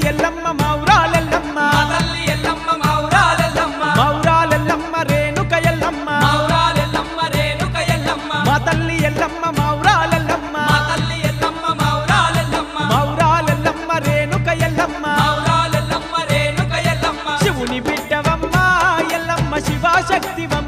ఎల్లమ్మ మౌరాలెల్లమ్మ మా తల్లి ఎల్లమ్మ మౌరాలెల్లమ్మ మౌరాలెల్లమ్మ రేణుక ఎల్లమ్మ మౌరాలెల్లమ్మ రేణుక ఎల్లమ్మ మా తల్లి ఎల్లమ్మ మౌరాలెల్లమ్మ మా తల్లి ఎల్లమ్మ మౌరాలెల్లమ్మ మౌరాలెల్లమ్మ రేణుక ఎల్లమ్మ మౌరాలెల్లమ్మ రేణుక ఎల్లమ్మ శివుని బిడ్డవమ్మ ఎల్లమ్మ శివశక్తివమ్మ